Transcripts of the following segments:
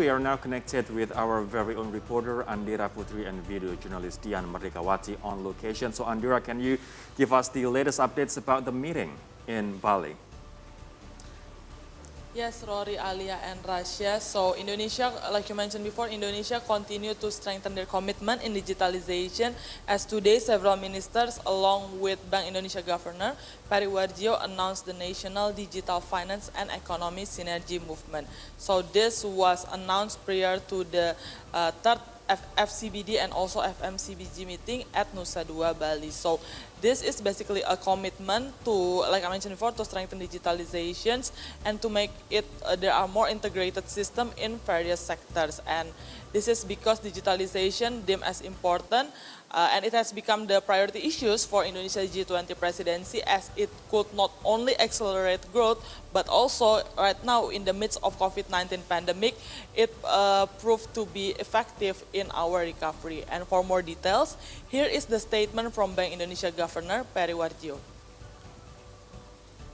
we are now connected with our very own reporter Andira Putri and video journalist Dian Merdekawati on location. So Andira, can you give us the latest updates about the meeting in Bali? Yes, Rory, Alia, and Rasya. So Indonesia, like you mentioned before, Indonesia continue to strengthen their commitment in digitalization as today several ministers along with Bank Indonesia Governor Peri Warjio announced the National Digital Finance and Economy Synergy Movement. So this was announced prior to the third FCBD and also FMCBG meeting at Nusa Dua, Bali. So this is basically a commitment to, like I mentioned before, to strengthen digitalizations and to make it, there are more integrated system in various sectors. And this is because digitalization deemed as important and it has become the priority issues for Indonesia G20 presidency as it could not only accelerate growth, but also right now in the midst of COVID-19 pandemic, it proved to be effective in our recovery. And for more details, here is the statement from Bank Indonesia Governor Peri Warjio.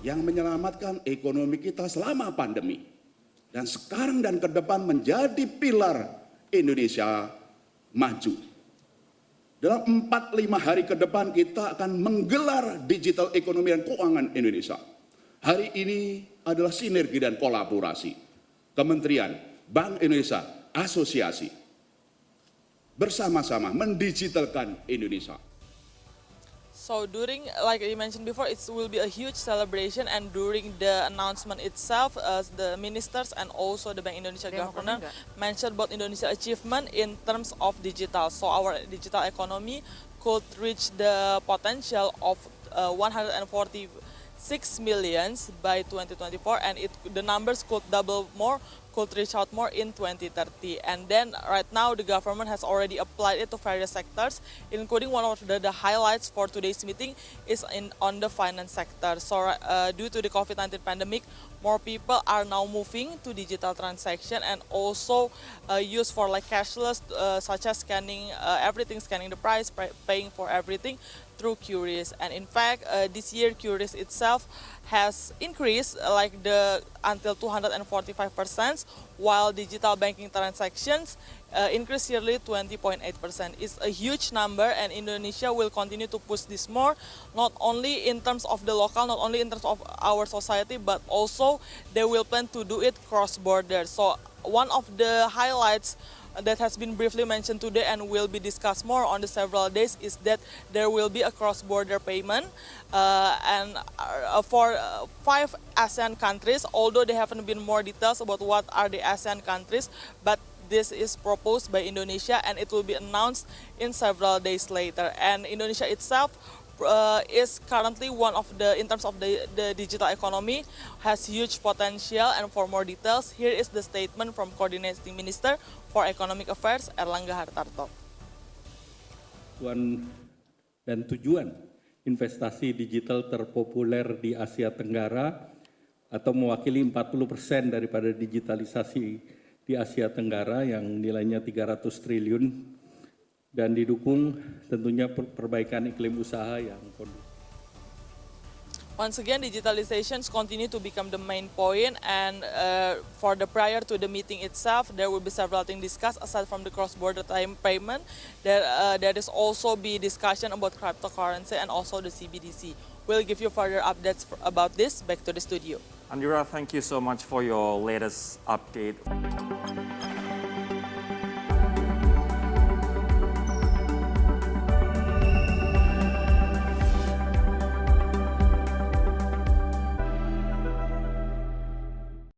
Yang menyelamatkan ekonomi kita selama pandemi dan sekarang dan ke depan menjadi pilar Indonesia maju. Dalam 4-5 hari ke depan kita akan menggelar digital ekonomi dan keuangan Indonesia. Hari ini adalah sinergi dan kolaborasi Kementerian, Bank Indonesia, asosiasi bersama-sama mendigitalkan Indonesia. So during, like you mentioned before, it will be a huge celebration, and during the announcement itself, the ministers and also the Bank Indonesia governor mentioned about Indonesia achievement in terms of digital. So our digital economy could reach the potential of 146 millions by 2024, and the numbers could double more, could reach out more in 2030. And then right now the government has already applied it to various sectors, including one of the highlights for today's meeting is on the finance sector. So due to the COVID-19 pandemic, more people are now moving to digital transaction and also use for like cashless, such as scanning everything, scanning the price, paying for everything through QRIS. And in fact, this year QRIS itself has increased until 245%, while digital banking transactions increased yearly 20.8%. It's a huge number, and Indonesia will continue to push this more, not only in terms of the local, not only in terms of our society, but also they will plan to do it cross-border. So one of the highlights that has been briefly mentioned today and will be discussed more on the several days is that there will be a cross-border payment for 5 ASEAN countries, although there haven't been more details about what are the ASEAN countries, but this is proposed by Indonesia and it will be announced in several days later. And Indonesia itself is currently one of the, in terms of the digital economy, has huge potential. And for more details, here is the statement from Coordinating Minister for Economic Affairs, Erlangga Hartarto. Dan tujuan investasi digital terpopuler di Asia Tenggara atau mewakili 40% daripada digitalisasi di Asia Tenggara yang nilainya 300 triliun dan didukung tentunya perbaikan iklim usaha yang kondusif. Once again, digitalizations continue to become the main point, and for the prior to the meeting itself, there will be several things discussed aside from the cross-border payment. There is also be discussion about cryptocurrency and also the CBDC. We'll give you further updates about this. Back to the studio. Andira, thank you so much for your latest update.